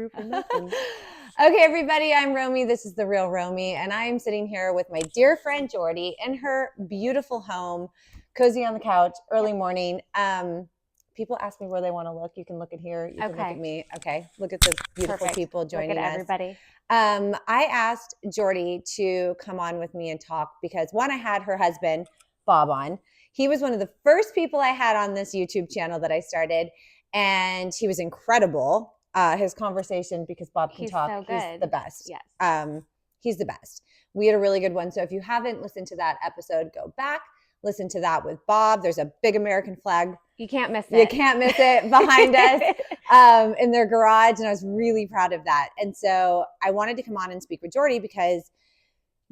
here for nothing. Okay, everybody, I'm Romy. This is The Real Romy, and I am sitting here with my dear friend Jordy in her beautiful home, cozy on the couch, early morning. People ask me where they want to look. You can look at here. You can look at me. Okay, look at the beautiful people joining us. Look at everybody. I asked Jordy to come on with me and talk because, one, I had her husband, Bob, on. He was one of the first people I had on this YouTube channel that I started, and he was incredible. His conversation, because Bob can talk, so good. He's the best. Yes. He's the best. We had a really good one. So if you haven't listened to that episode, go back, listen to that with Bob. There's a big American flag. You can't miss it. You can't miss it behind us in their garage. And I was really proud of that. And so I wanted to come on and speak with Jordy because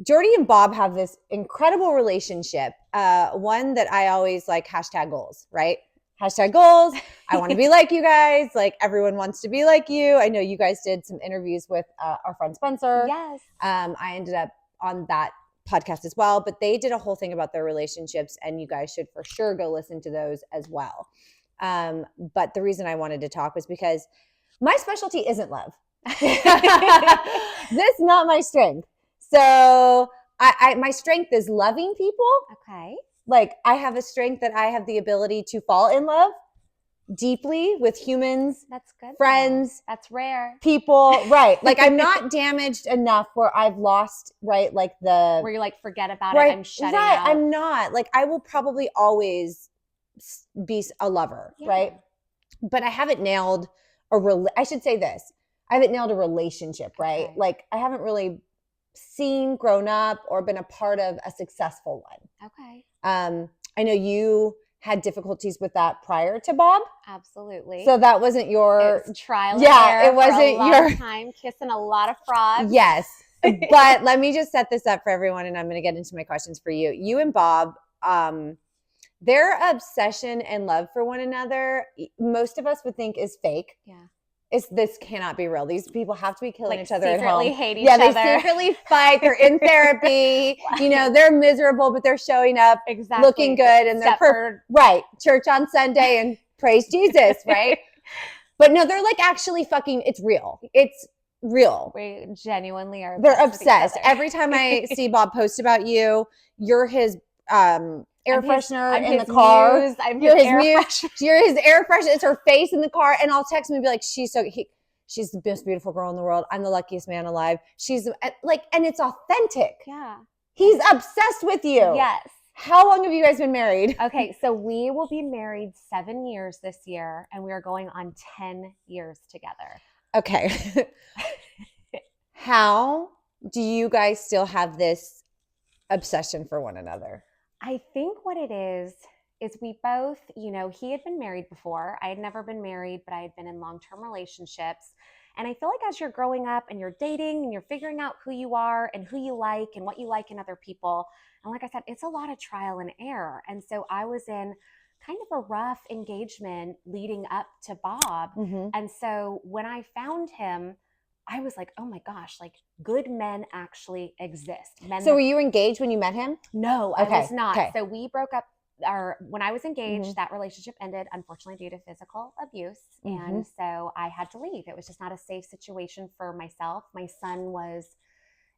Jordy and Bob have this incredible relationship. One that I always like, hashtag goals, right? Hashtag goals. I want to be like you guys. Like, everyone wants to be like you. I know you guys did some interviews with our friend Spencer. Yes. I ended up on that podcast as well, but they did a whole thing about their relationships, and you guys should for sure go listen to those as well. But the reason I wanted to talk was because my specialty isn't love. That's not my strength. So my strength is loving people. Okay. Like, I have a strength that I have the ability to fall in love deeply with humans. That's good. Friends. That's rare. People. Right. Like, I'm not damaged enough where I've lost, right? Like where you're like, forget about it. I'm shutting out. I'm not. Like, I will probably always be a lover. Yeah. Right. But I haven't nailed I should say this. I haven't nailed a relationship. Right. Okay. Like, I haven't really seen, grown up, or been a part of a successful one. Okay. I know you had difficulties with that prior to Bob. Absolutely. So that wasn't your trial. Yeah, it wasn't your time kissing a lot of frogs. Yes. But let me just set this up for everyone, and I'm going to get into my questions for you. You and Bob, their obsession and love for one another, most of us would think is fake. Yeah. This cannot be real. These people have to be killing each other at home. Secretly hate each other. Yeah, they secretly fight. They're in therapy. You know, they're miserable, but they're showing up, looking good, and they're right. Church on Sunday and praise Jesus, right? But no, they're like actually fucking. It's real. It's real. We genuinely are. They're obsessed. Every time I see Bob post about you, you're his air freshener in the car. You're his muse. You're his air freshener. It's her face in the car. And I'll text him and be like, she's the most beautiful girl in the world. I'm the luckiest man alive. She's like, and it's authentic. Yeah. He's obsessed with you. Yes. How long have you guys been married? Okay. So we will be married 7 years this year, and we are going on 10 years together. Okay. How do you guys still have this obsession for one another? I think what it is we both, he had been married before. I had never been married, but I had been in long-term relationships. And I feel like as you're growing up and you're dating and you're figuring out who you are and who you like and what you like in other people. And like I said, it's a lot of trial and error. And so I was in kind of a rough engagement leading up to Bob. Mm-hmm. And so when I found him, I was like, oh my gosh, like, good men actually exist. So were you engaged when you met him? No, I was not. Okay. So we broke up when I was engaged, mm-hmm. that relationship ended, unfortunately, due to physical abuse. Mm-hmm. And so I had to leave. It was just not a safe situation for myself. My son was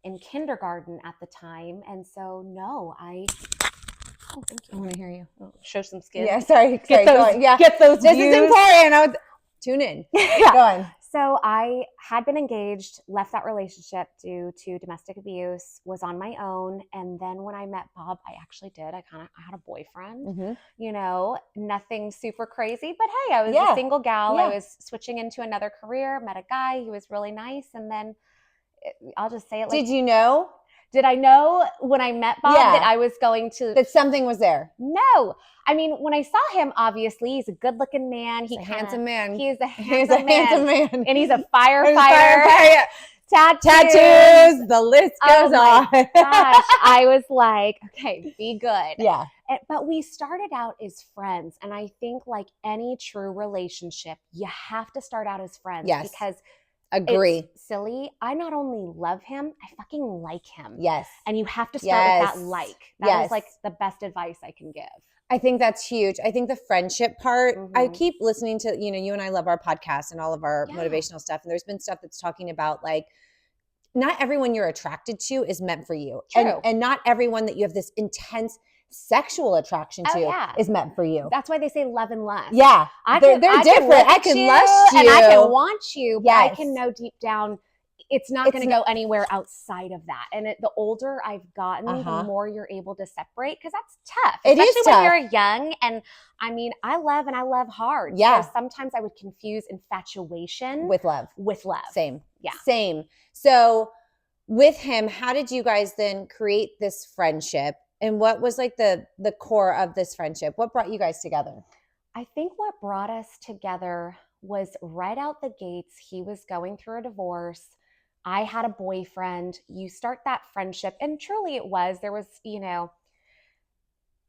in kindergarten at the time. And so, no, Oh, thank you. I want to hear you. Show some skin. Yeah, sorry. Get those This views. is important. Tune in. Yeah. Go on. So I had been engaged, left that relationship due to domestic abuse, was on my own. And then when I met Bob, I actually did. I had a boyfriend, mm-hmm. Nothing super crazy, but hey, I was a single gal. Yeah. I was switching into another career, met a guy who was really nice. And then I'll just say it like, did I know when I met Bob that I was going to... That something was there? No. I mean, when I saw him, obviously, he's a good-looking man. He's a handsome man. He is a handsome man. And he's a firefighter. Tattoos. The list goes on. Gosh. I was like, okay, be good. Yeah. But we started out as friends. And I think like any true relationship, you have to start out as friends. Yes. Because... Agree. It's silly. I not only love him, I fucking like him. Yes. And you have to start with that like. That is like the best advice I can give. I think that's huge. I think the friendship part, I Mhm. keep listening to, you and I love our podcast and all of our Yeah. motivational stuff. And there's been stuff that's talking about like, not everyone you're attracted to is meant for you. True. And not everyone that you have this intense sexual attraction Oh, to yeah. is meant for you. That's why they say love and lust. Yeah. They're different. Look I at can you lust you. and I can want you, but I Yes. can know deep down it's not going to go anywhere outside of that. And the older I've gotten, the more you're able to separate, because that's tough. It is Especially tough. when you're young. And I mean, I love and I love hard. Yeah. So sometimes I would confuse infatuation with love. Same. Yeah. Same. So with him, how did you guys then create this friendship? And what was like the core of this friendship? What brought you guys together? I think what brought us together was right out the gates, he was going through a divorce. I had a boyfriend. You start that friendship, and truly it was, there was,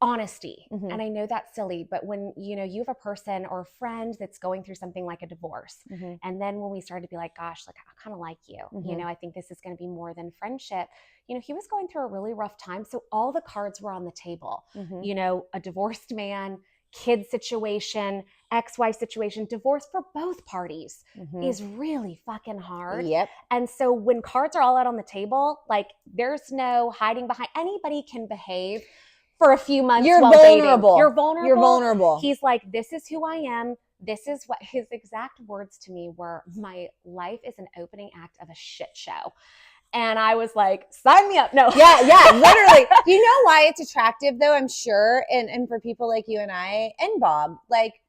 honesty. Mhm. And I know that's silly, but when, you have a person or a friend that's going through something like a divorce, Mhm. and then when we started to be like, gosh, like I kind of like you, Mhm. I think this is going to be more than friendship. He was going through a really rough time. So all the cards were on the table, Mhm. A divorced man, kid situation, ex-wife situation, divorce for both parties Mhm. is really fucking hard. Yep. And so when cards are all out on the table, like there's no hiding behind. Anybody can behave for a few months. You're while vulnerable. Dating. You're vulnerable. You're vulnerable. He's like, this is who I am. This is what his exact words to me were: my life is an opening act of a shit show. And I was like, sign me up. No. Yeah, literally. Do you know why it's attractive though? I'm sure. And for people like you and I and Bob, like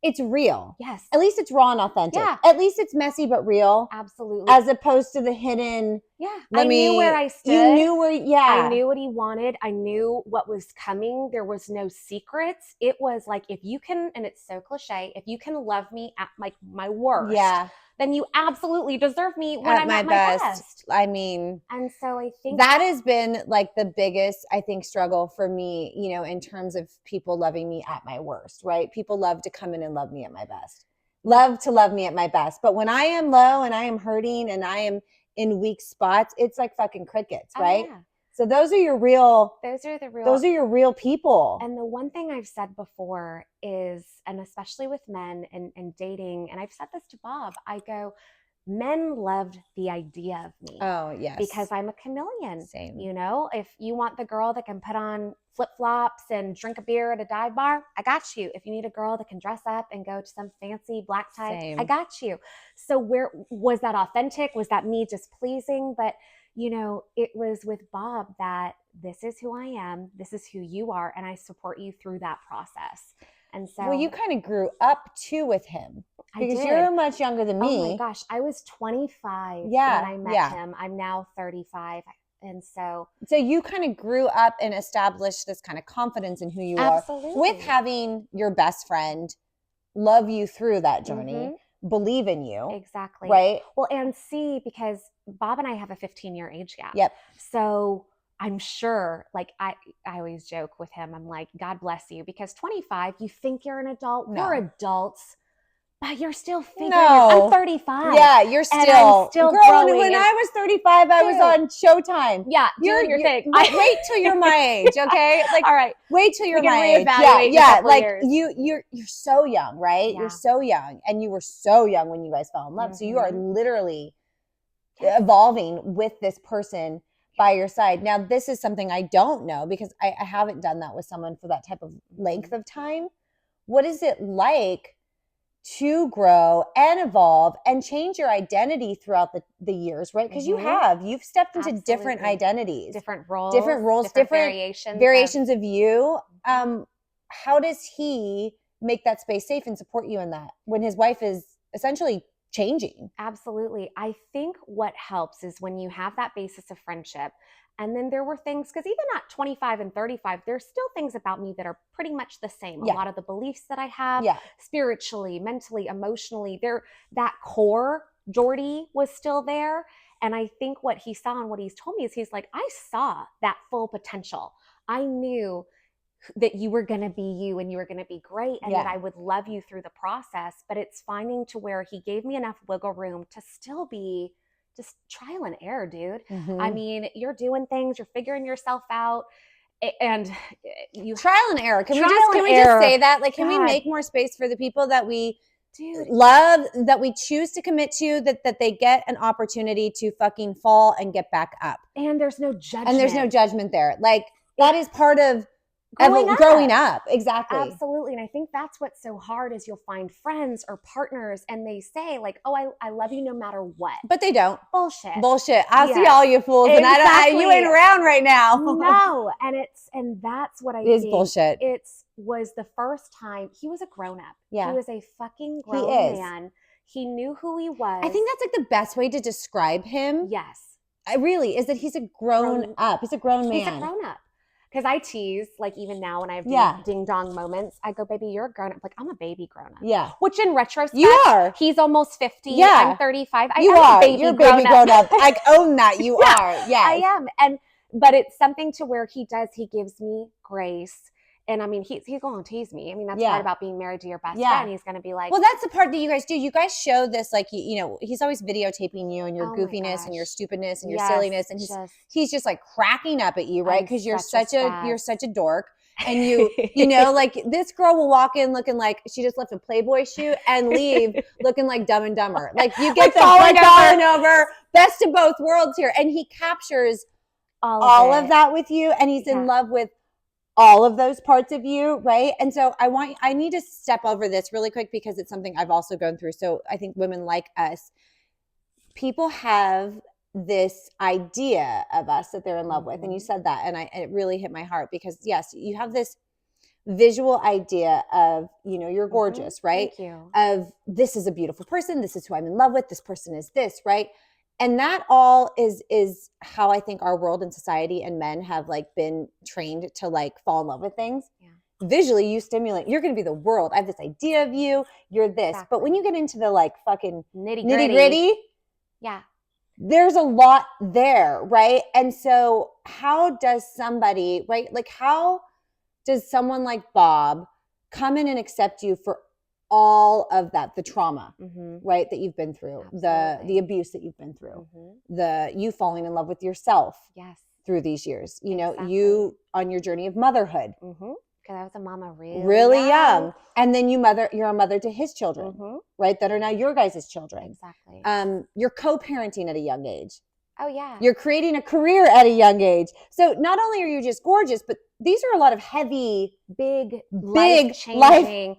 it's real. Yes. At least it's raw and authentic. Yeah. At least it's messy but real. Absolutely. As opposed to the hidden. Yeah. I knew where I stood. You knew where, I knew what he wanted. I knew what was coming. There was no secrets. It was like, if you can, and it's so cliche, if you can love me at my worst, then you absolutely deserve me when I'm at my best. I mean, and so I think that has been like the biggest, I think, struggle for me, in terms of people loving me at my worst, right? People love to come in and love me at my best, love to love me at my best. But when I am low and I am hurting and I am in weak spots, it's like fucking crickets, right? Yeah. So those are your real people. And the one thing I've said before is, and especially with men and dating, and I've said this to Bob, I go, men loved the idea of me. Oh, yes. Because I'm a chameleon. Same. If you want the girl that can put on flip-flops and drink a beer at a dive bar, I got you. If you need a girl that can dress up and go to some fancy black tie, Same. I got you. So where was that authentic? Was that me just pleasing? But it was with Bob that this is who I am. This is who you are. And I support you through that process. And so. Well, you kind of grew up too with him. Because you're much younger than me. Oh my gosh. I was 25 when I met him. I'm now 35. And so you kind of grew up and established this kind of confidence in who you are. With having your best friend love you through that journey, believe in you. Exactly. Right? Well, and see, because Bob and I have a 15-year age gap. Yep. So I'm sure, like I always joke with him, I'm like, God bless you, because 25, you think you're an adult. No. We're adults. But you're still figuring I'm 35. Yeah, you're still. And I'm still growing. When I was 35, I was on Showtime. Yeah, doing your thing. Wait till you're my age, okay? Like, all right. Wait till you're my age. Yeah. Like you're so young, right? Yeah. You're so young, and you were so young when you guys fell in love. So you are literally evolving with this person by your side. Now, this is something I don't know because I haven't done that with someone for that type of length of time. What is it like to grow and evolve and change your identity throughout the years, right? Because you've stepped into different identities, different roles, different variations of you. How does he make that space safe and support you in that when his wife is essentially changing? Absolutely. I think what helps is when you have that basis of friendship. And then there were things, because even at 25 and 35, there's still things about me that are pretty much the same. A lot of the beliefs that I have, spiritually, mentally, emotionally, that core, Jordy, was still there. And I think what he saw and what he's told me is he's like, I saw that full potential. I knew that you were going to be you and you were going to be great and that I would love you through the process. But it's finding to where he gave me enough wiggle room to still be just trial and error, dude. I mean, you're doing things, you're figuring yourself out. And you trial and error. Can we Trial just and error. say that? Like, can we God. make more space for the people that we Dude, love, that we choose to commit to, that they get an opportunity to fucking fall and get back up? and there's no judgment. And there's no judgment there. Like, that is part of growing up. Exactly. Absolutely. And I think that's what's so hard is you'll find friends or partners and they say like, oh, I love you no matter what. But they don't. Bullshit. I'll see all you fools. Exactly. And you ain't around right now. No. And that's what I think. It is bullshit. Was the first time he was a grown up. Yeah. He was a fucking grown man. He knew who he was. I think that's like the best way to describe him. Yes. Really, is that he's a grown up. He's a grown man. He's a grown up. Because I tease, like even now when I have ding dong moments, I go, baby, you're a grown up. Like, I'm a baby grown up. Yeah. Which in retrospect, you are. He's almost 50. Yeah. I'm 35. You're a baby grown up. I own that. You are. Yeah. I am. But it's something to where he gives me grace. And I mean, he's going to tease me. I mean, that's part about being married to your best friend. He's going to be like, well, that's the part that you guys do. You guys show this, like, you know, he's always videotaping you and your goofiness and your stupidness and your silliness. And he's just like cracking up at you, right? Because you're such a dork. And you know, like this girl will walk in looking like she just left a Playboy shoot and leave looking like Dumb and Dumber. Like you get falling over, best of both worlds here. And he captures all of that with you. And he's in love with all of those parts of you, right? And so I need to step over this really quick because it's something I've also gone through. So I think women like us, people have this idea of us that they're in love with. And you said that, and it really hit my heart because yes, you have this visual idea of, you know, you're gorgeous, right? Thank you. Of this is a beautiful person. This is who I'm in love with. This person is this, right? And that all is how I think our world and society and men have like been trained to like fall in love with things. Yeah. Visually, you stimulate. You're going to be the world. I have this idea of you. You're this. Exactly. But when you get into the like fucking nitty gritty, there's a lot there, right? And so how does somebody, right? Like how does someone like Bob come in and accept you for all of that, the trauma, right, that you've been through, the abuse that you've been through, the you falling in love with yourself through these years, you know, you on your journey of motherhood. Because I was a mama really young. And then you're a mother to his children, right, that are now your guys' children. Exactly. You're co-parenting at a young age. Oh, yeah. You're creating a career at a young age. So not only are you just gorgeous, but these are a lot of heavy, big, life-changing,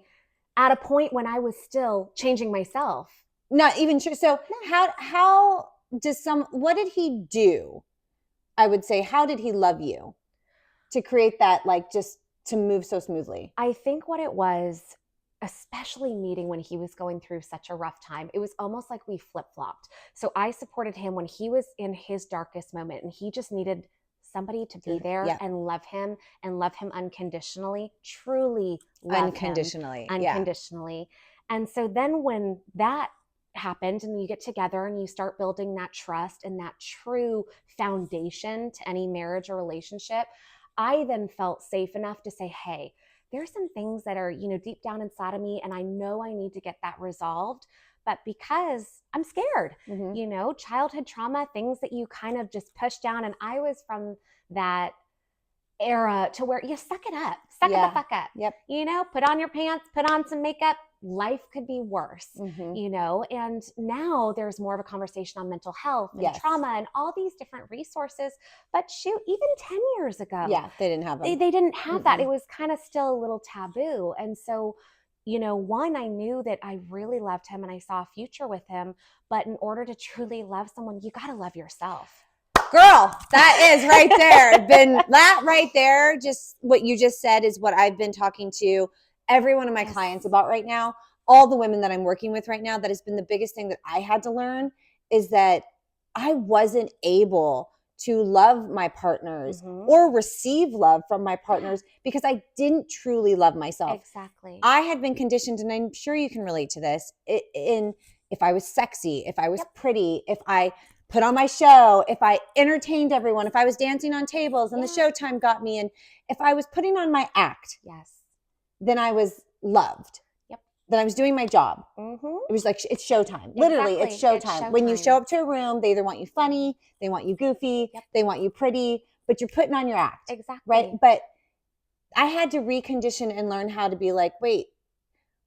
at a point when I was still changing myself. Not even sure. So how does what did he do? I would say, how did he love you to create that, like, just to move so smoothly? I think what it was, especially meeting when he was going through such a rough time, it was almost like we flip-flopped. So I supported him when he was in his darkest moment and he just needed somebody to be there and love him unconditionally, truly love unconditionally. And so then when that happened and you get together and you start building that trust and that true foundation to any marriage or relationship, I then felt safe enough to say, hey, there's some things that are, you know, deep down inside of me and I know I need to get that resolved. But because I'm scared, you know, childhood trauma, things that you kind of just push down. And I was from that era to where you suck it up, suck it the fuck up. Yep. You know, put on your pants, put on some makeup. Life could be worse, you know, and now there's more of a conversation on mental health and trauma and all these different resources. But shoot, even 10 years ago, they didn't have them. They didn't have that. It was kind of still a little taboo. And so, you know, one, I knew that I really loved him and I saw a future with him. But in order to truly love someone, you got to love yourself. Girl, that is right there. That right there, just what you just said is what I've been talking to every one of my clients about right now. All the women that I'm working with right now, that has been the biggest thing that I had to learn is that I wasn't able to love my partners or receive love from my partners because I didn't truly love myself. Exactly. I had been conditioned, and I'm sure you can relate to this, if I was sexy, if I was pretty, if I put on my show, if I entertained everyone, if I was dancing on tables and the showtime got me, and if I was putting on my act, then I was loved. Then I was doing my job. It was like, it's showtime. Literally, it's showtime. When you show up to a room, they either want you funny, they want you goofy, they want you pretty, but you're putting on your act. Exactly. Right. But I had to recondition and learn how to be like, wait,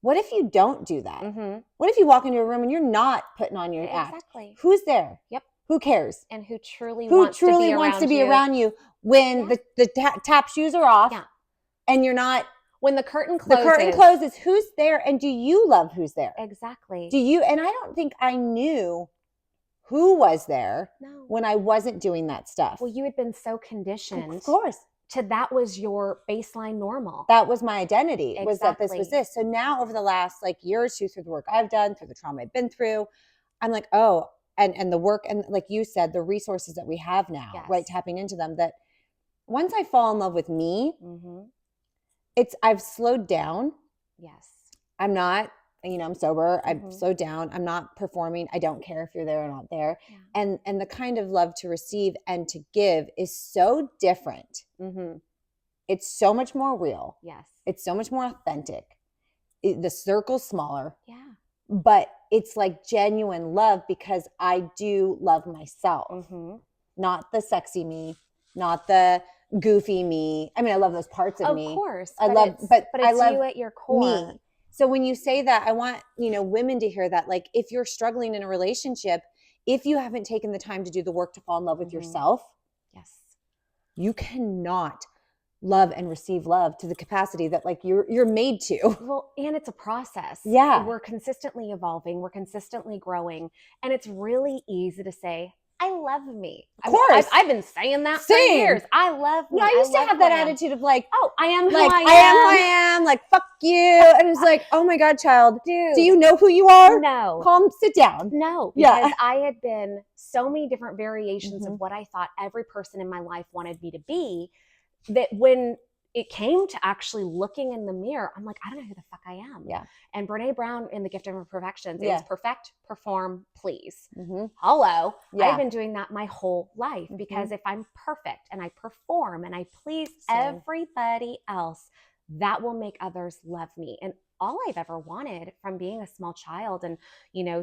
what if you don't do that? Mm-hmm. What if you walk into a room and you're not putting on your act? Exactly. Who's there? Yep. Who cares? And who truly Who wants truly to be wants around to be you around you when the tap shoes are off Yeah. and you're not. When the curtain closes. The curtain closes. Who's there? And do you love who's there? Exactly. Do you? And I don't think I knew who was there when I wasn't doing that stuff. Well, you had been so conditioned. Of course. To that was your baseline normal. That was my identity, Exactly. was that this was this. So now over the last like year or two, through the work I've done, through the trauma I've been through, I'm like, oh, and the work, and like you said, the resources that we have now, Yes. right? Tapping into them, that once I fall in love with me, Mm-hmm. I've slowed down. Yes. I'm not, I'm sober. Mm-hmm. I've slowed down. I'm not performing. I don't care if you're there or not there. Yeah. And the kind of love to receive and to give is so different. Mm-hmm. It's so much more real. Yes. It's so much more authentic. The circle's smaller. Yeah. But it's like genuine love because I do love myself. Mm-hmm. Not the sexy me, not the goofy me. I mean, I love those parts of me. Of course. But I love you at your core. Me. So when you say that, I want, women to hear that, like, if you're struggling in a relationship, if you haven't taken the time to do the work to fall in love with Mm-hmm. yourself, yes, you cannot love and receive love to the capacity that like you're made to. Well, and it's a process. Yeah. We're consistently evolving. We're consistently growing. And it's really easy to say, I love me. Of course. I've been saying that for years. I love me. No, I used to have that attitude of like, oh, I am who like, I am. I am who I am. Like, fuck you. And it's like, oh my God, child. Dude. Do you know who you are? No. Calm, sit down. No. Because Yeah. I had been so many different variations Mm-hmm. of what I thought every person in my life wanted me to be, that when it came to actually looking in the mirror, I'm like, I don't know who the fuck I am. Yeah. And Brene Brown in The Gift of Imperfections, it Yeah. was perfect, perform, please. Mm-hmm. Hello. Yeah. I've been doing that my whole life Mm-hmm. because if I'm perfect and I perform and I please Same. everybody else, that will make others love me. And all I've ever wanted from being a small child and,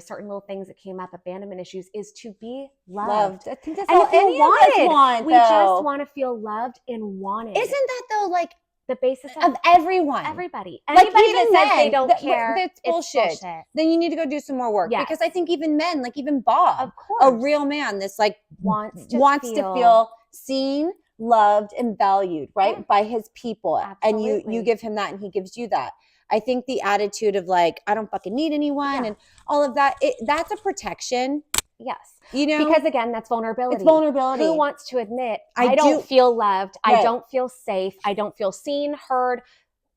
certain little things that came up, abandonment issues, is to be loved. I think that's And all if you any of want us it, want, we though. just want to feel loved and wanted. Isn't that though like the basis of everyone? everybody. Like, Anybody even that says men, they don't care, that's it's bullshit. Then you need to go do some more work. Yes. Because I think even men, like even Bob, Of course, a real man, this like wants to feel seen, loved, and valued, right? Yeah. By his people. Absolutely. And you give him that and he gives you that. I think the attitude of like, I don't fucking need anyone and all of that, that's a protection. Yes. Because again, that's vulnerability. It's vulnerability. Who wants to admit, I don't feel loved. Right. I don't feel safe. I don't feel seen, heard.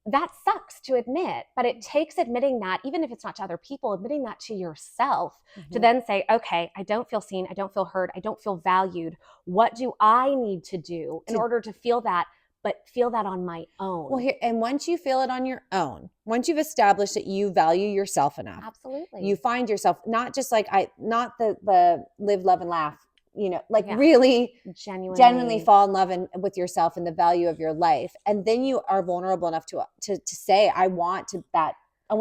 That sucks to admit, but it takes admitting that, even if it's not to other people, admitting that to yourself, to then say, okay, I don't feel seen. I don't feel heard. I don't feel valued. What do I need to do in order to feel that, but feel that on my own? Well, and once you feel it on your own, once you've established that you value yourself enough, absolutely, you find yourself not just like not the live, love, and laugh, really genuinely fall in love with yourself and the value of your life, and then you are vulnerable enough to say, I want to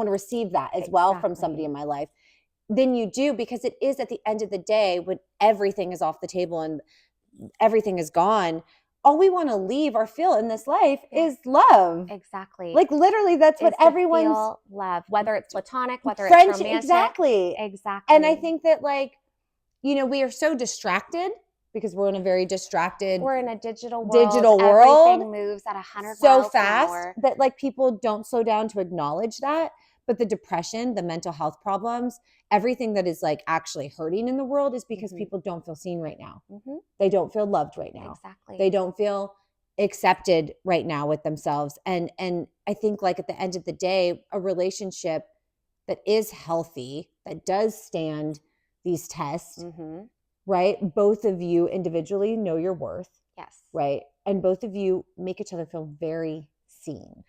receive that as well from somebody in my life. Then you do, because it is at the end of the day when everything is off the table and everything is gone. All we want to leave or feel in this life is love. Exactly. Like literally, that's what everyone's feel love, whether it's platonic, whether it's romantic. Exactly. And I think that we are so distracted because we're in a very distracted. We're in a digital world. Everything moves at 100 so miles fast an hour. that people don't slow down to acknowledge that. But the depression, the mental health problems, everything that is actually hurting in the world is because people don't feel seen right now. They don't feel loved right now. Exactly. They don't feel accepted right now with themselves. And I think at the end of the day, a relationship that is healthy, that does stand these tests, right? Both of you individually know your worth. Yes. Right. And both of you make each other feel very seen.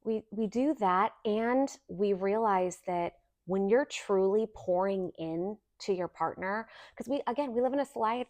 We do that, and we realize that when you're truly pouring in to your partner, because we live in a swipe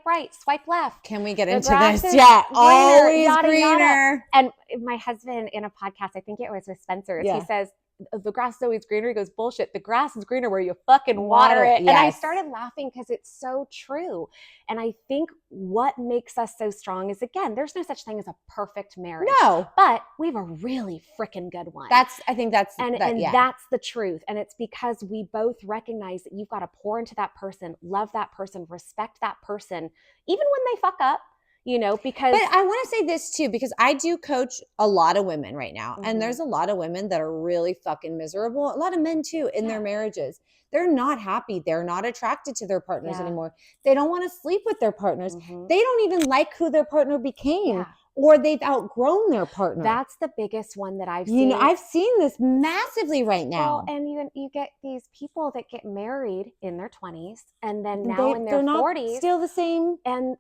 right, swipe left. Can we get into grass this? is Yeah, greener, always yada, greener. yada. And my husband in a podcast, I think it was with Spencer's, he says, the grass is always greener. He goes, bullshit. The grass is greener where you fucking water it. Yes. And I started laughing because it's so true. And I think what makes us so strong is, again, there's no such thing as a perfect marriage. No. But we have a really freaking good one. I think that's the truth. And it's because we both recognize that you've got to pour into that person, love that person, respect that person, even when they fuck up. Because. But I want to say this too, because I do coach a lot of women right now. And there's a lot of women that are really fucking miserable. A lot of men too in their marriages. They're not happy. They're not attracted to their partners anymore. They don't want to sleep with their partners. They don't even like who their partner became. Yeah. Or they've outgrown their partner. That's the biggest one that I've seen. I've seen this massively right now. Well, and you get these people that get married in their 20s and then now in their 40s. Still the same. And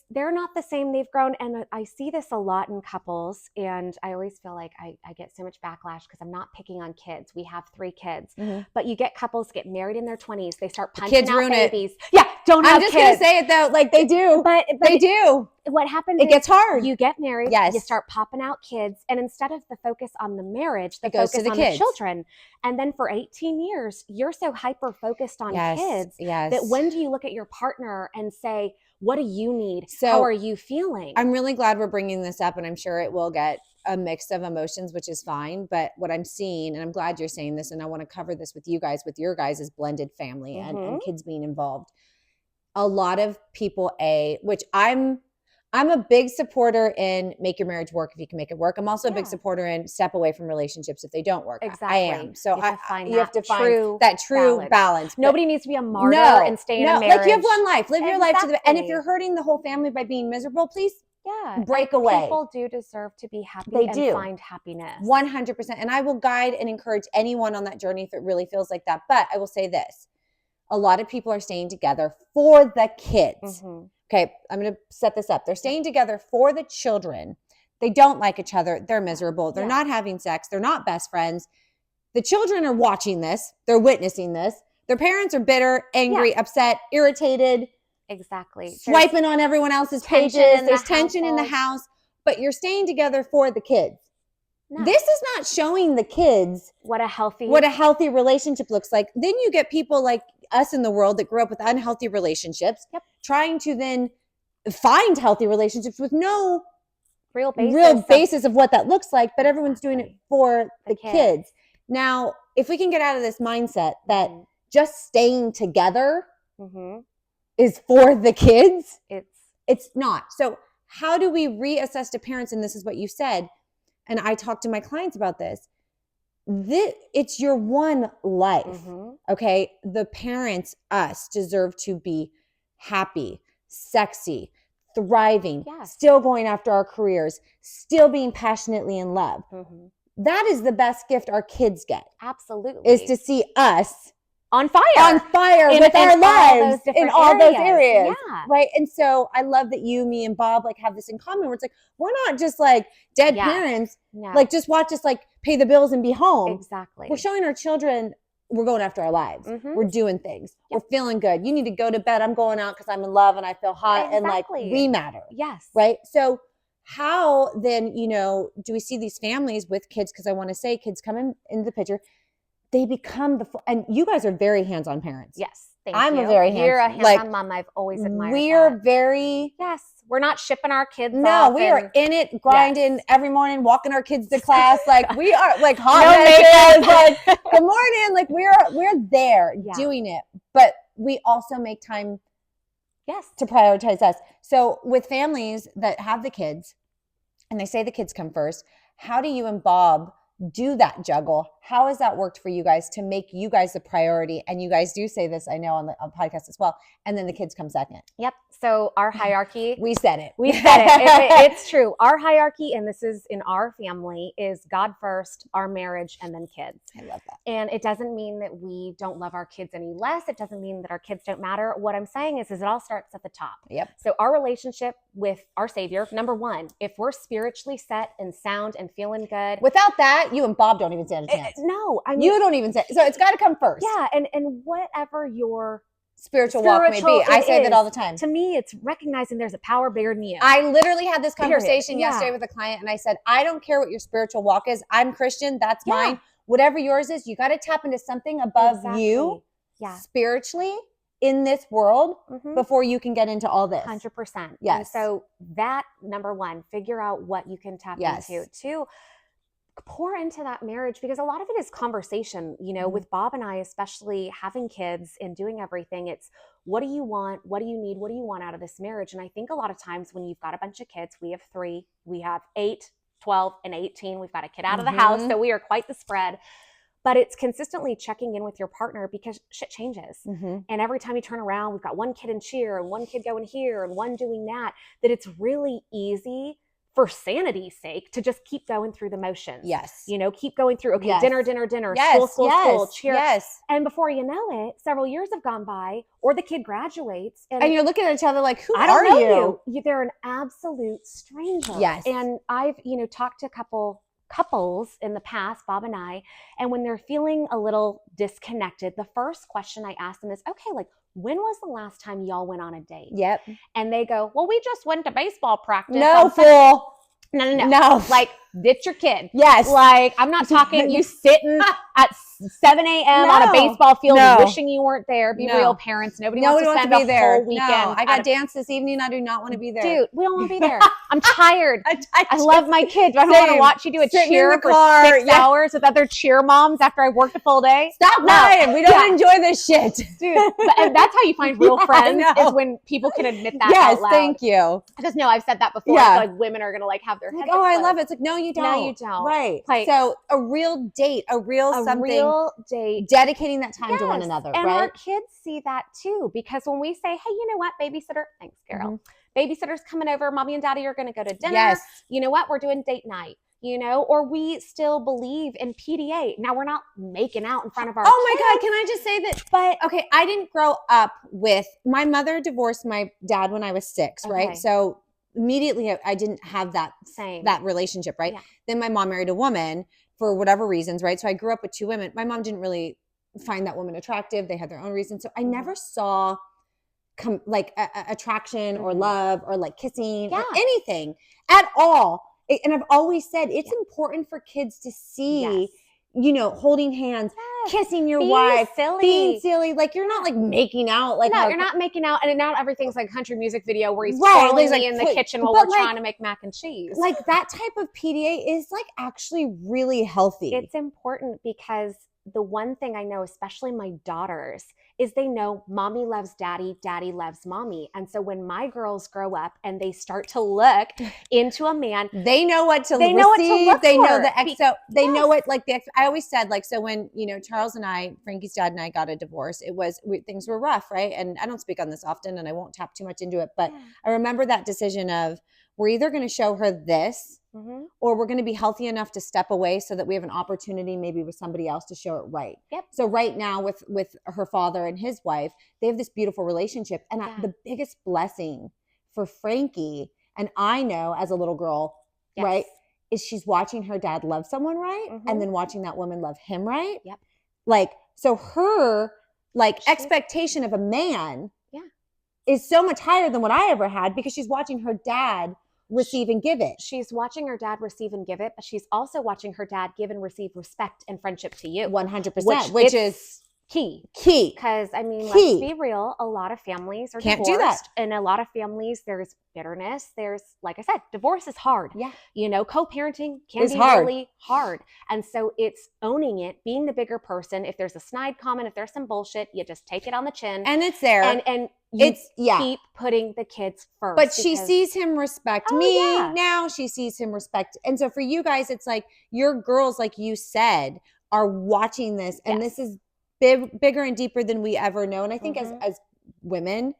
they're not the same. They've grown. And I see this a lot in couples. And I always feel like I get so much backlash because I'm not picking on kids. We have 3 kids. But you get couples get married in their 20s. They start punching out babies. Yeah, don't have kids. I'm just going to say it though. Like they do. But they do. What happens it gets hard. You get married, you start popping out kids, and instead of the focus on the marriage, the focus on the children. And then for 18 years, you're so hyper focused on kids that when do you look at your partner and say, what do you need? How are you feeling? I'm really glad we're bringing this up, and I'm sure it will get a mix of emotions, which is fine. But what I'm seeing, and I'm glad you're saying this, and I want to cover this with you guys, with your guys' blended family and kids being involved. A lot of people, which I'm a big supporter in make your marriage work if you can make it work. I'm also a big supporter in step away from relationships if they don't work. Exactly. I am. So you have to find that true balance. Nobody needs to be a martyr and stay in a marriage. Like you have one life. Live your life to the and if you're hurting the whole family by being miserable, please break away. People do deserve to be happy and find happiness. 100%. And I will guide and encourage anyone on that journey if it really feels like that. But I will say this. A lot of people are staying together for the kids. Okay, I'm going to set this up. They're staying together for the children. They don't like each other. They're miserable. They're not having sex. They're not best friends. The children are watching this. They're witnessing this. Their parents are bitter, angry, upset, irritated. Exactly. Swiping on everyone else's pages. There's tension in the house. But you're staying together for the kids. No. This is not showing the kids what a healthy relationship looks like. Then you get people like us in the world that grew up with unhealthy relationships, trying to then find healthy relationships with no real basis of what that looks like, but everyone's doing it for the kids. Now, if we can get out of this mindset that just staying together is for the kids, it's not. So how do we reassess to parents? And this is what you said. And I talk to my clients about this. It's your one life, okay? The parents, us, deserve to be happy, sexy, thriving, still going after our careers, still being passionately in love. That is the best gift our kids get. Absolutely. Is to see us on fire with our lives in all those areas. Yeah. Right. And so I love that you, me, and Bob like have this in common where it's like, we're not just like dead parents, like just watch us like pay the bills and be home. Exactly. We're showing our children we're going after our lives. We're doing things. We're feeling good. You need to go to bed. I'm going out because I'm in love and I feel hot and like we matter. Yes. Right. So how then, do we see these families with kids? Because I want to say kids come into the picture. They become and you guys are very hands-on parents. Yes. I'm a very You're a hands-on mom. I've always admired We're very. Yes. We're not shipping our kids off. No, we are in it, grinding every morning, walking our kids to class. Like we are like hot like good morning. Like we're there doing it. But we also make time to prioritize us. So with families that have the kids and they say the kids come first, how do you and Bob do that juggle? How has that worked for you guys to make you guys a priority? And you guys do say this, I know, on the podcast as well. And then the kids come second. Yep. So our hierarchy. We said it. It's true. Our hierarchy, and this is in our family, is God first, our marriage, and then kids. I love that. And it doesn't mean that we don't love our kids any less. It doesn't mean that our kids don't matter. What I'm saying is it all starts at the top. Yep. So our relationship with our Savior, number one, if we're spiritually set and sound and feeling good. Without that, you and Bob don't even stand a chance. No. I mean, you don't even say. So it's got to come first. Yeah. And whatever your spiritual walk may be. I say that all the time. To me, it's recognizing there's a power bigger than you. I literally had this conversation yesterday with a client and I said, I don't care what your spiritual walk is. I'm Christian. That's mine. whatever yours is, you got to tap into something above you spiritually in this world before you can get into all this. 100%. Yes. And so that, number one, figure out what you can tap into. Two, pour into that marriage, because a lot of it is conversation, you know, with Bob and I, especially having kids and doing everything. It's, what do you want? What do you need? What do you want out of this marriage? And I think a lot of times when you've got a bunch of kids, we have 3, we have 8, 12, and 18. We've got a kid out of the house. So we are quite the spread. But it's consistently checking in with your partner, because shit changes. And every time you turn around, we've got one kid in cheer and one kid going here and one doing that it's really easy for sanity's sake to just keep going through the motions. Yes. You know, keep going through, okay, dinner, school, cheer. Yes. And before you know it, several years have gone by, or the kid graduates. And you're looking at each other like, I don't know you. They're an absolute stranger. Yes. And I've, talked to a couples in the past, Bob and I, and when they're feeling a little disconnected, the first question I ask them is, okay, like, when was the last time y'all went on a date? Yep. And they go, well, we just went to baseball practice. No, fool. No. Like, ditch your kid. Yes. Like, I'm not talking you sitting at 7 a.m. on a baseball field wishing you weren't there. Be real, parents. Nobody wants to spend a whole weekend. No, I got dance this evening. I do not want to be there. Dude, we don't want to be there. I'm tired. I love my kids. I don't want to watch you do a cheer for 6 hours with other cheer moms after I worked a full day. Stop lying. We don't enjoy this shit. Dude, and that's how you find real friends, is when people can admit that out loud. Thank you. Because I've said that before. I feel like women are going to have their heads like, oh, I love it. It's like, no, you don't. No, you don't. Right. Like, so a real date, a real date, dedicating that time to one another. And right? our kids see that too, because when we say, hey, you know what, babysitter, thanks, Carol. Babysitter's coming over. Mommy and daddy are going to go to dinner. Yes. You know what? We're doing date night. Or we still believe in PDA. Now, we're not making out in front of our kids. My God, can I just say that? But okay, I didn't grow up with, my mother divorced my dad when I was 6, right? So immediately I didn't have that relationship, right? Yeah. Then my mom married a woman for whatever reasons, right? So I grew up with 2 women. My mom didn't really find that woman attractive. They had their own reasons. So I never saw attraction or love or like kissing or anything at all. And I've always said it's important for kids to see, holding hands, kissing your wife, being silly. Like, you're not like making out. Like, no, you're not making out. And not everything like a country music video where he's twirling me in the kitchen while we're trying to make mac and cheese. Like, that type of PDA is like actually really healthy. It's important, because the one thing I know, especially my daughters, is they know mommy loves daddy, daddy loves mommy. And so when my girls grow up and they start to look into a man, they know what to receive. They know the exo. They know what, like, I always said, like, so when, Charles and I, Frankie's dad and I, got a divorce, things were rough, right? And I don't speak on this often and I won't tap too much into it, but I remember that decision of, we're either going to show her this or we're going to be healthy enough to step away so that we have an opportunity maybe with somebody else to show it right. Yep. So right now with her father and his wife, they have this beautiful relationship. And the biggest blessing for Frankie, and I know as a little girl, right, is she's watching her dad love someone right and then watching that woman love him right. Yep. Like, so her expectation of a man is so much higher than what I ever had, because she's watching her dad receive and give it. She's watching her dad receive and give it, but she's also watching her dad give and receive respect and friendship to you. 100%, which is key. Because, let's be real, a lot of families are can't divorced. Do that. And a lot of families, there's bitterness. There's, like I said, divorce is hard. Yeah. Co-parenting can be really hard. And so it's owning it, being the bigger person. If there's a snide comment, if there's some bullshit, you just take it on the chin. And it's there. And you keep putting the kids first. But she sees him respect me now. She sees him respect. And so for you guys, it's like your girls, like you said, are watching this. And this is bigger and deeper than we ever know. And I think as women,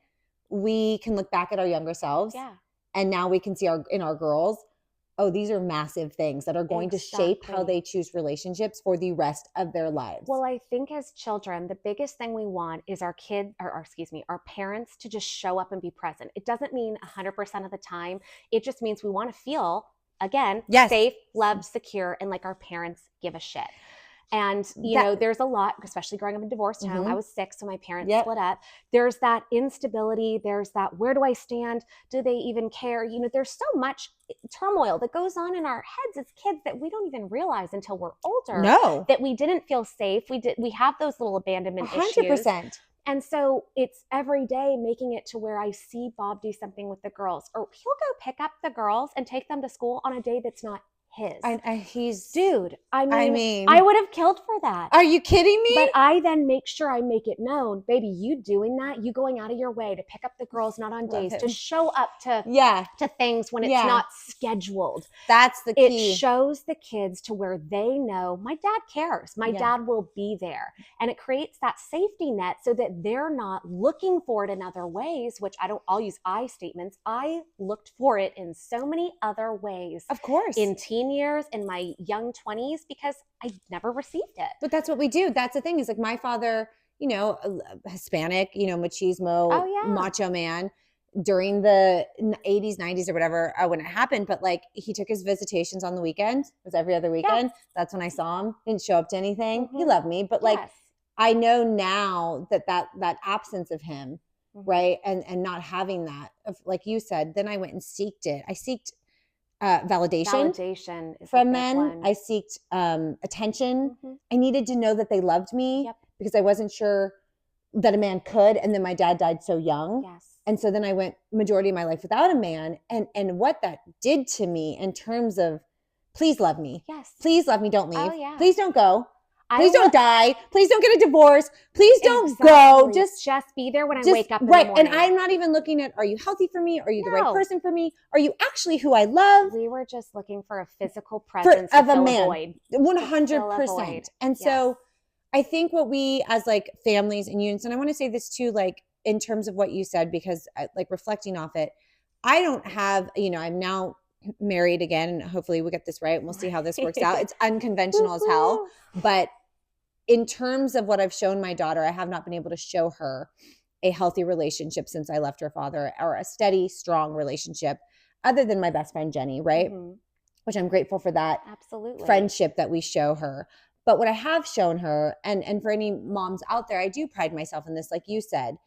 we can look back at our younger selves. Yeah. And now we can see in our girls, oh, these are massive things that are going to shape how they choose relationships for the rest of their lives. Well, I think as children, the biggest thing we want is our parents to just show up and be present. It doesn't mean 100% of the time. It just means we want to feel, again, safe, loved, secure, and like our parents give a shit. And, there's a lot, especially growing up in a divorced home. I was 6, so my parents Yep. split up. There's that instability. There's that, where do I stand? Do they even care? There's so much turmoil that goes on in our heads as kids that we don't even realize until we're older. No. That we didn't feel safe. We have those little abandonment issues. 100%. And so it's every day making it to where I see Bob do something with the girls, or he'll go pick up the girls and take them to school on a day that's not his. Dude, I mean, I would have killed for that. Are you kidding me? But I then make sure I make it known, baby, you doing that, you going out of your way to pick up the girls not on days, to show up to things when it's not scheduled. That's the key. It shows the kids to where they know my dad cares. My dad will be there. And it creates that safety net so that they're not looking for it in other ways, which I'll use I statements. I looked for it in so many other ways. Of course. In teen years, in my young 20s, because I never received it. But that's what we do. That's the thing, is like my father, Hispanic, machismo, macho man during the 80s, 90s or whatever, when it happened. But like, he took his visitations on the weekend. It was every other weekend. Yes. That's when I saw him. Didn't show up to anything. Mm-hmm. He loved me. But like, I know now that absence of him, right? And not having that, like you said, then I went and seeked it. I seeked validation from men. I seeked attention. Mm-hmm. I needed to know that they loved me because I wasn't sure that a man could. And then my dad died so young. Yes. And so then I went majority of my life without a man. And what that did to me in terms of, please love me. Yes. Please love me. Don't leave. Oh, yeah. Please don't go. Please don't die. Please don't get a divorce. Please don't go. Just be there when I wake up in the morning. And I'm not even looking at, are you healthy for me? Are you the right person for me? Are you actually who I love? We were just looking for a physical presence of a man. 100%. And so I think what we as like families and unions, and I want to say this too, like in terms of what you said, because like reflecting off it, I don't have, I'm now married again, and hopefully we get this right and we'll see how this works out. It's unconventional as hell, but in terms of what I've shown my daughter, I have not been able to show her a healthy relationship since I left her father, or a steady, strong relationship, other than my best friend, Jenny, right? Mm-hmm. Which I'm grateful for that friendship that we show her. But what I have shown her, and for any moms out there, I do pride myself in this, like you said,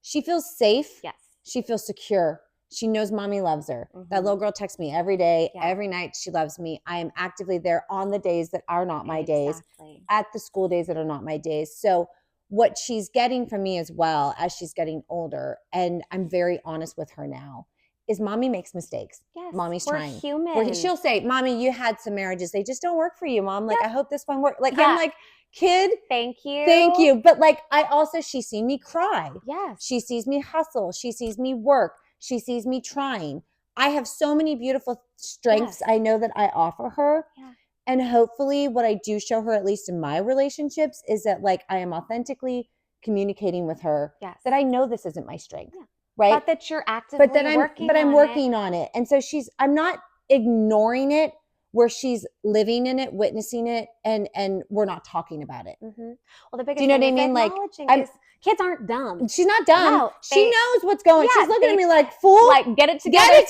she feels safe. Yes. She feels secure. She knows mommy loves her. Mm-hmm. That little girl texts me every day, every night. She loves me. I am actively there on the days that are not my days, at the school days that are not my days. So what she's getting from me as well as she's getting older, and I'm very honest with her now, is mommy makes mistakes. Yes, Mommy's trying. Human. She'll say, mommy, you had some marriages. They just don't work for you, mom. Like, I hope this one works. Like, I'm like, kid, thank you. But like, she's seen me cry. Yes. She sees me hustle. She sees me work. She sees me trying. I have so many beautiful strengths I know that I offer her. Yeah. And hopefully what I do show her, at least in my relationships, is that like I am authentically communicating with her that I know this isn't my strength. Yeah. Right. But that you're actively working on it. I'm working on it. And so I'm not ignoring it, where she's living in it, witnessing it, and we're not talking about it. Mm-hmm. Well, the biggest do you know what I mean? Like, kids aren't dumb. She's not dumb. No, she knows what's going. She's looking at me like, fool. Like, get it together,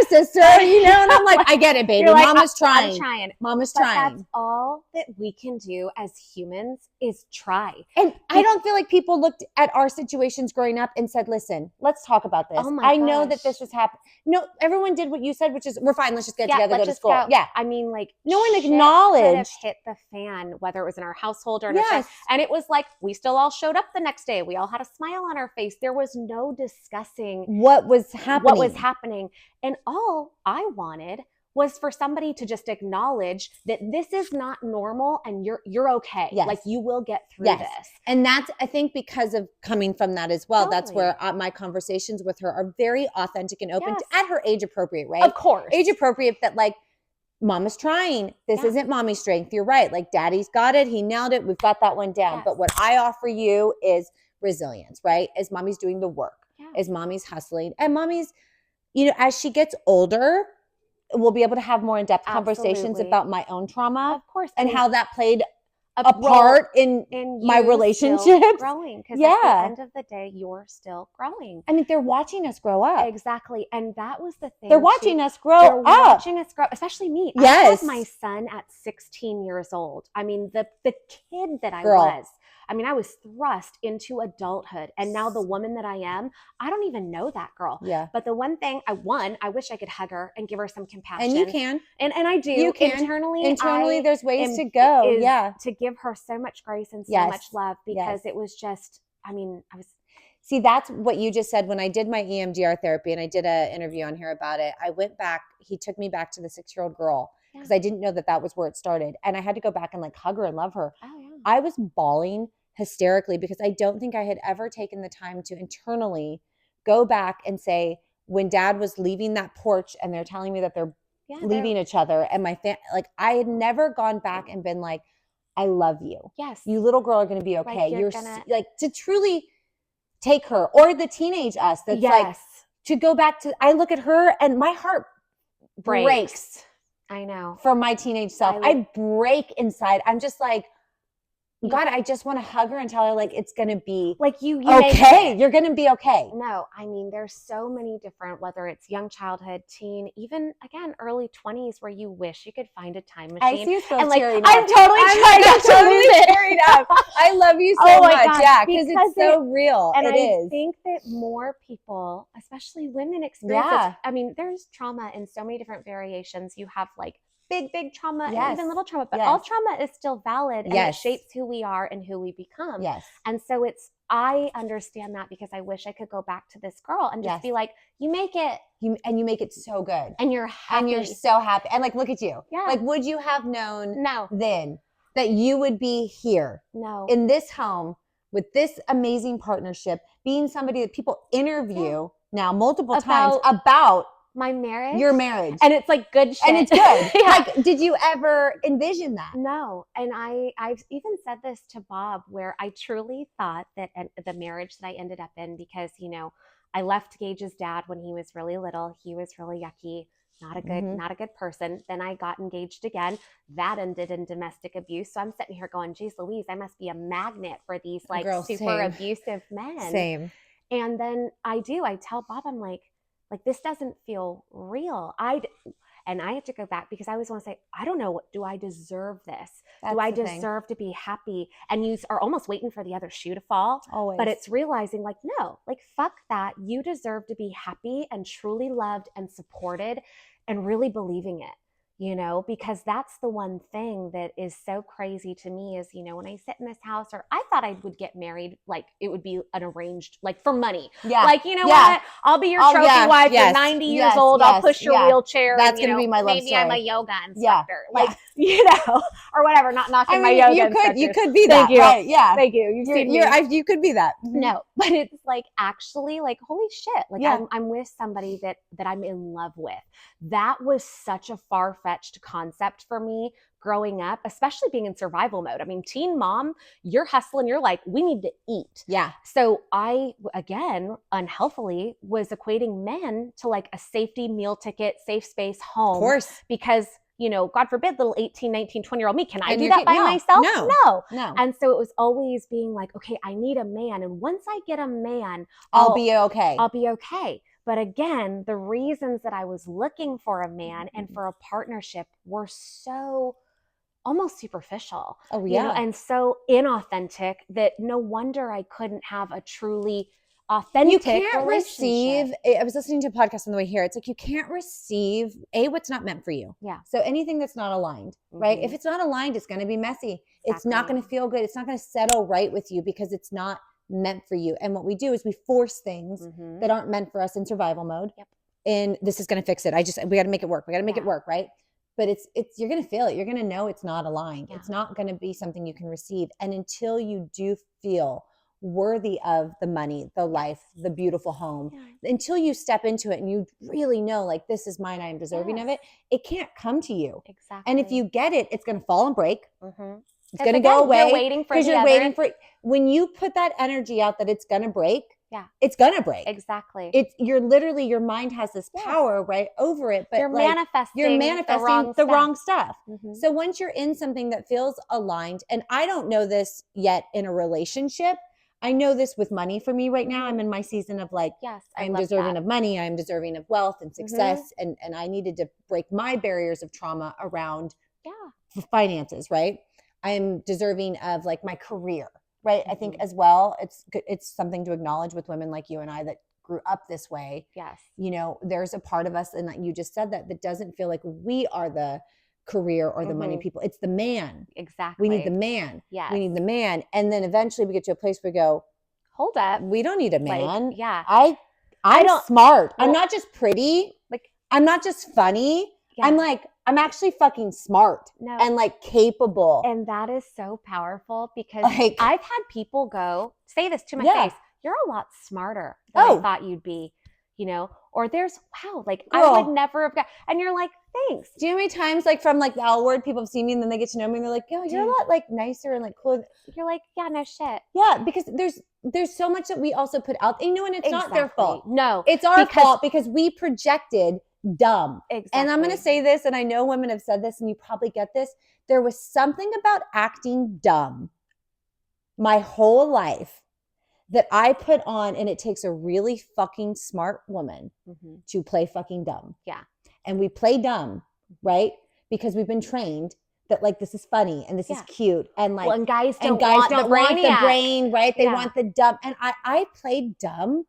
sister. And I'm like, I get it, baby. Like, Mama's trying. I'm trying. Mama's trying. That's all that we can do as humans is try. And I don't feel like people looked at our situations growing up and said, listen, let's talk about this. Oh I know that this has happened. No, everyone did what you said, which is, we're fine. Let's just get together, go to school. Go. Yeah. I mean, like, no one acknowledged. Could have hit the fan, whether it was in our household or in our family. And it was like, we still all showed up the next day. We all had a smile on our face. There was no discussing what was happening. And all I wanted was for somebody to just acknowledge that this is not normal and you're okay. Yes. Like, you will get through this. And that's, I think, because of coming from that as well. Totally. That's where my conversations with her are very authentic and open at her age appropriate, right? Of course. Age appropriate, that like, mama's trying. This isn't mommy's strength. You're right. Like, daddy's got it. He nailed it. We've got that one down. Yes. But what I offer you is resilience, right? As mommy's doing the work, as mommy's hustling, and mommy's, as she gets older, we'll be able to have more in-depth conversations about my own trauma, of course, and how that played apart in my relationship. Growing, because at the end of the day, you're still growing. I mean, they're watching us grow up. Exactly. And that was the thing. They're watching us grow up. Watching us grow, especially me. Yes. I had my son at 16 years old. I mean, the kid that I was. I mean, I was thrust into adulthood. And now the woman that I am, I don't even know that girl. Yeah. But the one thing, I wish I could hug her and give her some compassion. And you can. And I do. You can. Internally, there's ways to go. To give her so much grace and so much love, because it was just, I mean, I was. See, that's what you just said. When I did my EMDR therapy and I did an interview on here about it, I went back, he took me back to the 6-year-old girl because I didn't know that was where it started. And I had to go back and like hug her and love her. Oh, yeah. I was bawling hysterically because I don't think I had ever taken the time to internally go back and say, when dad was leaving that porch and they're telling me that they're leaving each other, and my like I had never gone back and been like, I love you. Yes. You little girl are going to be okay. Like you're like, to truly take her, or the teenage us that's like, to go back to, I look at her and my heart breaks. I know. For my teenage self. I break inside. I'm just like, God, I just want to hug her and tell her like, it's going to be like you okay. You're going to be okay. No, I mean, there's so many different, whether it's young childhood, teen, even again, early 20s, where you wish you could find a time machine. I see you so and like, tearing I'm up. totally trying to lose it. Tearing up. I love you so much. God, yeah. Because it's so real. And it is. I think that more people, especially women, experience it. I mean, there's trauma in so many different variations. You have like big trauma and even little trauma, but all trauma is still valid, and it shapes who we are and who we become. Yes. And so I understand that, because I wish I could go back to this girl and just be like, you make it. You make it so good. And you're happy. And you're so happy. And like, look at you. Yeah. Like, would you have known then that you would be here? No. In this home with this amazing partnership, being somebody that people interview now multiple times about my marriage, your marriage, and it's like good shit, and it's good. Like, did you ever envision that? No. And I've even said this to Bob, where I truly thought that the marriage that I ended up in, because I left Gage's dad when he was really little. He was really yucky, not a good person. Then I got engaged again. That ended in domestic abuse. So I'm sitting here going, geez Louise, I must be a magnet for these like super abusive men. Same. And then I tell Bob, I'm like this doesn't feel real. And I have to go back, because I always want to say, I don't know, do I deserve this? Do I deserve to be happy? And you are almost waiting for the other shoe to fall. Always. But it's realizing like, no, like fuck that. You deserve to be happy and truly loved and supported, and really believing it. Because that's the one thing that is so crazy to me is, when I sit in this house, or I thought I would get married, like it would be an arranged, like for money. Yeah. Like, what? I'll be your trophy wife. You're 90 years old. I'll push your wheelchair. That's going to be my love maybe story. I'm a yoga instructor. Like, or whatever, not knocking my yoga instructor. You could be that. Thank you. Right? Yeah. Thank you. You've seen me. You could be that. No, but it's like, actually like, holy shit. Like I'm with somebody that I'm in love with. That was such a far-fetched concept for me growing up, especially being in survival mode. I mean, teen mom, you're hustling, you're like, we need to eat. Yeah. So I, again, unhealthily was equating men to like a safety meal ticket, safe space home. Of course. Because, God forbid, little 18, 19, 20-year-old me, can I do that by myself? No. And so it was always being like, okay, I need a man. And once I get a man, I'll be okay. I'll be okay. But again, the reasons that I was looking for a man and for a partnership were so almost superficial. Oh, yeah. And so inauthentic that no wonder I couldn't have a truly authentic You can't receive, I was listening to a podcast on the way here. It's like, you can't receive what's not meant for you. Yeah. So anything that's not aligned, right? If it's not aligned, it's going to be messy. Exactly. It's not going to feel good. It's not going to settle right with you, because it's not meant for you. And what we do is we force things that aren't meant for us in survival mode. Yep. And this is going to fix it. We got to make it work. We got to make it work. Right. But you're going to feel it. You're going to know it's not aligned. Yeah. It's not going to be something you can receive. And until you do feel worthy of the money, the life, the beautiful home, until you step into it and you really know, like, this is mine, I am deserving of it, it can't come to you. Exactly. And if you get it, it's going to fall and break. It's going to go away. You're waiting for because you're waiting for, when you put that energy out that it's going to break, it's gonna break. Exactly. You're literally, your mind has this power right over it, but you're manifesting the wrong stuff. Mm-hmm. So once you're in something that feels aligned, and I don't know this yet in a relationship, I know this with money for me right now. I'm in my season of like, I'm deserving of money, I'm deserving of wealth and success, and I needed to break my barriers of trauma around finances, right? I am deserving of like my career, right? I think as well, it's something to acknowledge with women like you and I that grew up this way. Yes. You know, there's a part of us, and like you just said, that doesn't feel like we are the career or the money people. It's the man. Exactly. We need the man. Yes. We need the man. And then eventually we get to a place where we go, hold up. We don't need a man. Like, I'm smart. Well, I'm not just pretty. Like, I'm not just funny. I'm actually fucking smart and like capable. And that is so powerful because I've had people say this to my face, you're a lot smarter than I thought you'd be, you know, or there's, like I would never have got, and you're like, thanks. Do you know how many times like from like the L word, people have seen me and then they get to know me and they're like, yo, you're a lot like nicer and like cool. You're like, yeah, no shit. Yeah, because there's so much that we also put out, you know, and it's not their fault. No. It's our fault because we projected dumb. Exactly. And I'm going to say this, and I know women have said this and you probably get this. There was something about acting dumb my whole life that I put on, and it takes a really fucking smart woman to play fucking dumb. Yeah. And we play dumb, right? Because we've been trained that like this is funny and this is cute, and like and guys don't want the brain, right? They want the dumb. And I played dumb.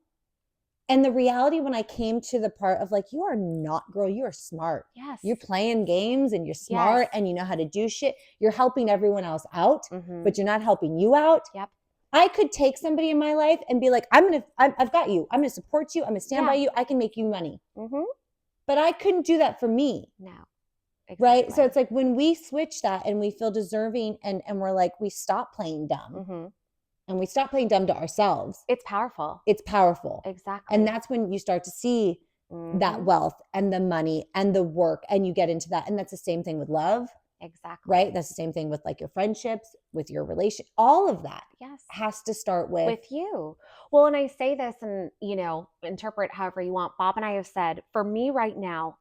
And the reality when I came to the part of like, you are not, girl, you are smart. Yes. You're playing games and you're smart and you know how to do shit. You're helping everyone else out, but you're not helping you out. Yep. I could take somebody in my life and be like, I've got you. I'm going to support you. I'm going to stand by you. I can make you money. But I couldn't do that for me. No. Exactly. Right. So it's like when we switch that and we feel deserving and we're like, we stop playing dumb. And we stop playing dumb to ourselves. It's powerful. It's powerful. Exactly. And that's when you start to see that wealth and the money and the work, and you get into that. And that's the same thing with love. Exactly. Right? That's the same thing with like your friendships, with your relation. All of that has to start with you. Well, and I say this and, you know, interpret however you want. Bob and I have said, for me right now,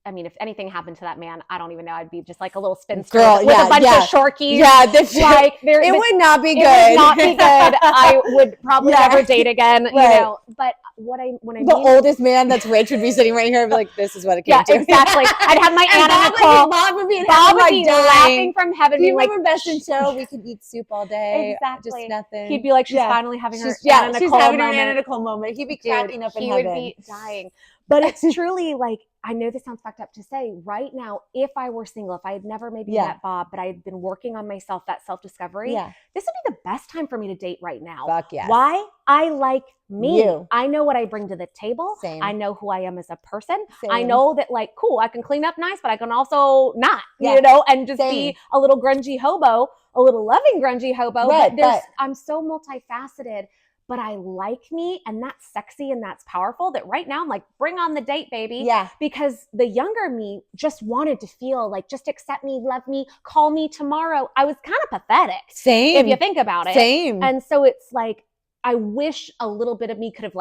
I mean, if anything happened to that man, I don't even know. I'd be just like a little spinster with a bunch of shorties. Yeah, like it would not be good. It would not be good. I would probably never date again. Right. You know, but when I the oldest man that's rich would be sitting right here and be like, "This is what it came to." Exactly. I'd have my Aunt Nicole. Bob would be laughing from heaven. Do you remember Best in Show? We could eat soup all day. Exactly. Just nothing. He'd be like, she's finally having her Anna Nicole she's having moment. her Anna Nicole moment. He'd be cracking up in heaven. He would be dying. But it's truly like, I know this sounds fucked up to say right now, if I were single, if I had never maybe met Bob, but I had been working on myself, that self-discovery, this would be the best time for me to date right now. Fuck yes. Why? I like me. You. I know what I bring to the table. Same. I know who I am as a person. Same. I know that like, cool, I can clean up nice, but I can also not, you know, and just be a little grungy hobo, a little loving grungy hobo. Right, but I'm so multifaceted. But I like me, and that's sexy and that's powerful, that right now I'm like, bring on the date, baby. Yeah. Because the younger me just wanted to feel like, just accept me, love me, call me tomorrow. I was kind of pathetic. Same. If you think about it. Same. And so it's like, I wish a little bit of me could have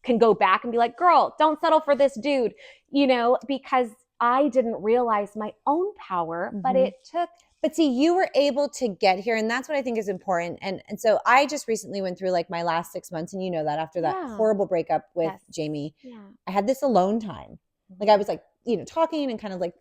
can go back and be like, girl, don't settle for this dude, you know, because I didn't realize my own power, but it took. But see, you were able to get here, and that's what I think is important. And so I just recently went through like my last 6 months, and you know that after that horrible breakup with Jamie, I had this alone time. Like I was like, you know, talking and kind of like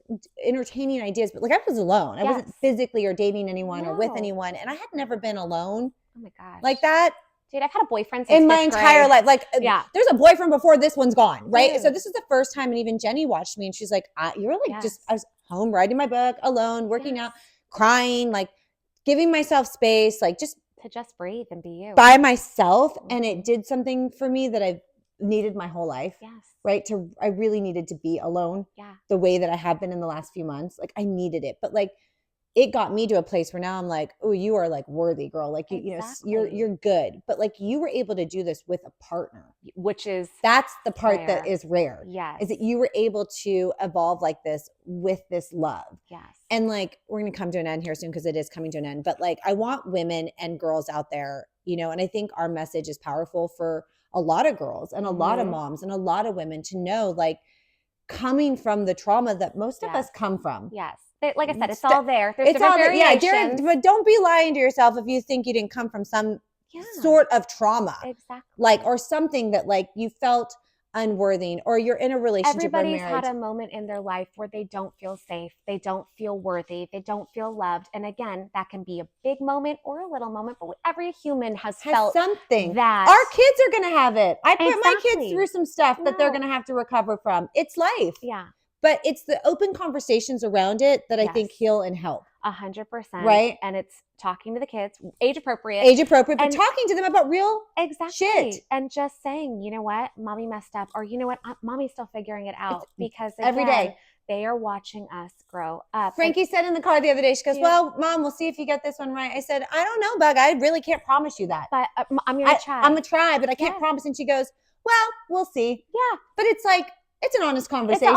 entertaining ideas, but like I was alone. I wasn't physically or dating anyone or with anyone, and I had never been alone. Oh my gosh. Like that. Dude, I've had a boyfriend since in my entire life. Like, there's a boyfriend before this one's gone, right? Dude. So this is the first time, and even Jenny watched me, and she's like, "You were like I was home writing my book, alone, working out, crying, like giving myself space, like just to just breathe and be you by myself." And it did something for me that I've needed my whole life. Yes. Right? I really needed to be alone. Yeah. The way that I have been in the last few months, like I needed it, but like. It got me to a place where now I'm like, oh, you are like worthy, girl. Like you know, you're good. But like you were able to do this with a partner, which is that's the part that is rare. Yes, is that you were able to evolve like this with this love. Yes, and like we're gonna come to an end here soon because it is coming to an end. But like I want women and girls out there, you know, and I think our message is powerful for a lot of girls and a lot of moms and a lot of women to know, like, coming from the trauma that most of us come from. Yes. Like I said, it's all there. There's it's different all there. Yeah, variations. but don't be lying to yourself if you think you didn't come from some sort of trauma. Exactly. Like, or something that, like, you felt unworthy, or you're in a relationship or Everybody's marriage. had a moment in their life where they don't feel safe, they don't feel worthy, they don't feel loved. And again, that can be a big moment or a little moment, but every human has felt something. That our kids are going to have it. I put my Exactly. kids through some stuff that they're going to have to recover from. It's life. Yeah. But it's the open conversations around it that I think heal and help. 100%. Right. And it's talking to the kids, age appropriate, but talking to them about real shit. And just saying, you know what, mommy messed up, or you know what, mommy's still figuring it out. Because again, every day they are watching us grow up. Frankie said in the car the other day, she goes, well, Mom, we'll see if you get this one right. I said, I don't know, Bug. I really can't promise you that. But I'm going to try. I'm going to try, but I can't promise. And she goes, well, we'll see. Yeah. But it's like, it's an honest conversation.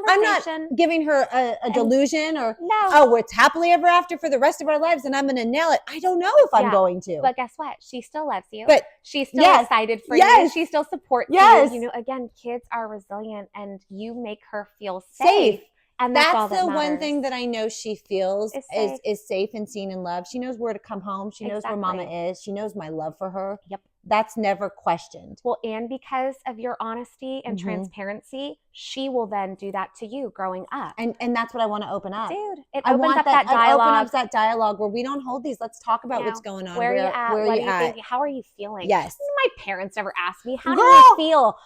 I'm not giving her a delusion or, it's happily ever after for the rest of our lives and I'm going to nail it. I don't know if I'm going to. But guess what? She still loves you. But she's still excited for you. She still supports you. You know, again, kids are resilient and you make her feel safe. And that's the one thing that I know she feels is safe and seen and loved. She knows where to come home. She knows where mama is. She knows my love for her. Yep. That's never questioned. Well, and because of your honesty and transparency, she will then do that to you growing up. And that's what I want to open up. Dude, it opens up that dialogue. It opens up that dialogue where we don't hold these. Let's talk about what's going on. Where are you at? What are you thinking? How are you feeling? Yes. My parents never asked me, how do you feel?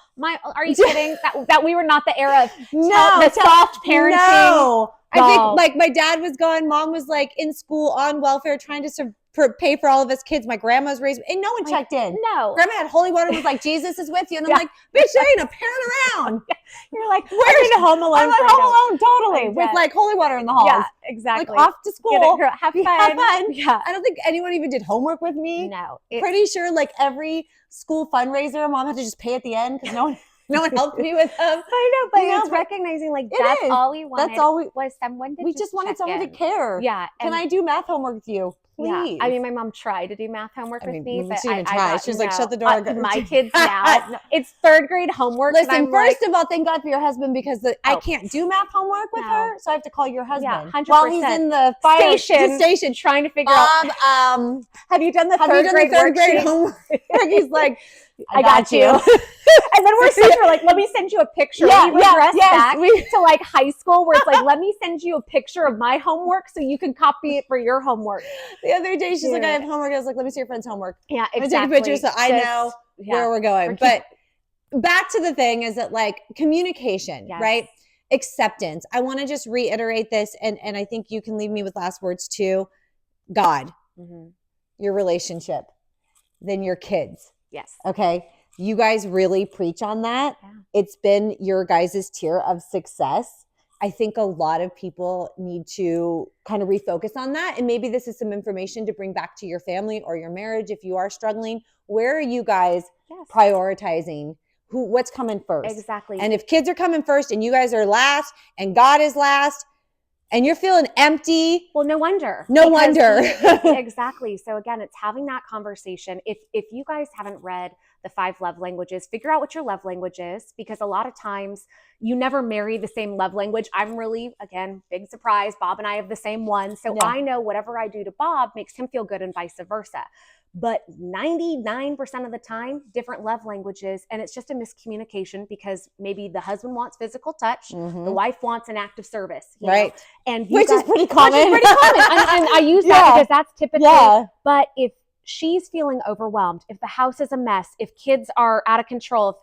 Are you kidding? that we were not the era of the soft parenting. No. I think, like, my dad was gone. Mom was, like, in school on welfare trying to pay for all of us kids. My grandma's raised, and no one checked in. No. Grandma had holy water and was like, Jesus is with you. And I'm like, bitch, there ain't a parent around. You're like, where's the Home Alone? I'm like, Home Alone, totally. With, like, holy water in the halls. Yeah, exactly. Like, off to school. Have fun. Yeah. I don't think anyone even did homework with me. No. Pretty sure, like, every school fundraiser, Mom had to just pay at the end because no one helped me with them. I know, but it's recognizing, like, that's all we wanted. That's all was someone to we just wanted someone to care. Yeah. Can I do math homework with you? Please. Yeah. I mean, my mom tried to do math homework with me, but she didn't try. She was like, shut the door. My kids now, it's third grade homework. Listen, first of all, thank God for your husband because I can't do math homework with her, so I have to call your husband. Yeah, 100%. While he's in the station trying to figure out. Have you done the third grade homework? He's like, I got you. And then we're like, let me send you a picture. We regress back to like high school where it's like, let me send you a picture of my homework so you can copy it for your homework. The other day, she's like, I have homework. I was like, let me see your friend's homework. Yeah, exactly. Let me take a picture so I know where we're going. But back to the thing is that, like, communication, right? Acceptance. I want to just reiterate this, and I think you can leave me with last words too. God, your relationship, then your kids. Yes. Okay. You guys really preach on that. Yeah. It's been your guys' tier of success. I think a lot of people need to kind of refocus on that. And maybe this is some information to bring back to your family or your marriage. If you are struggling, where are you guys prioritizing? What's coming first? Exactly. And if kids are coming first and you guys are last and God is last, and you're feeling empty. Well, no wonder. No wonder. Exactly. So again, it's having that conversation. If you guys haven't read the 5 love languages, figure out what your love language is, because a lot of times you never marry the same love language. I'm really, again, big surprise. Bob and I have the same one. So I know whatever I do to Bob makes him feel good and vice versa. But 99% of the time, different love languages. And it's just a miscommunication because maybe the husband wants physical touch. The wife wants an act of service. Right. And which is pretty common. And I use that because that's typically, but if she's feeling overwhelmed, if the house is a mess, if kids are out of control,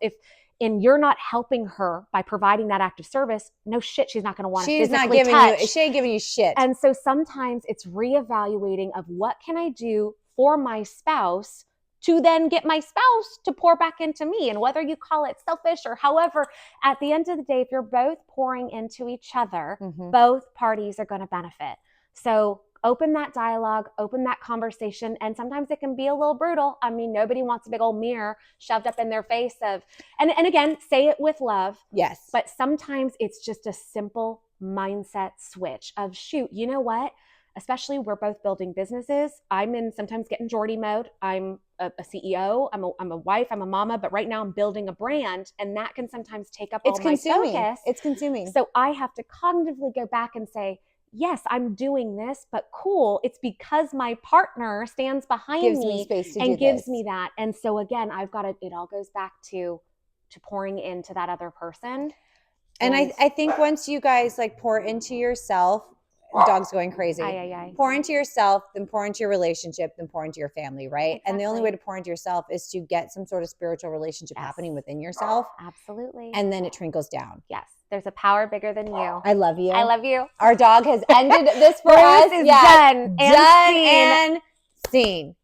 and you're not helping her by providing that act of service, no shit, she's not going to want to physically touch. She ain't giving you shit. And so sometimes it's reevaluating of what can I do for my spouse to then get my spouse to pour back into me. And whether you call it selfish or however, at the end of the day, if you're both pouring into each other, both parties are going to benefit. So open that dialogue, open that conversation. And sometimes it can be a little brutal. I mean, nobody wants a big old mirror shoved up in their face and again, say it with love. Yes. But sometimes it's just a simple mindset switch of, shoot, you know what? especially we're both building businesses. I'm in sometimes getting Jordy mode. I'm a CEO. I'm a wife. I'm a mama. But right now I'm building a brand, and that can sometimes take up all my focus. It's consuming. So I have to cognitively go back and say, yes, I'm doing this, but cool. It's because my partner stands behind me space to and do gives this. me that. And so again, I've got to, it all goes back to pouring into that other person. And I think once you guys like pour into yourself, the dog's going crazy. Pour into yourself, then pour into your relationship, then pour into your family, right? Exactly. And the only way to pour into yourself is to get some sort of spiritual relationship happening within yourself. Absolutely. And then it trickles down. Yes. There's a power bigger than you. I love you. I love you. Our dog has ended this for us. Is done and seen.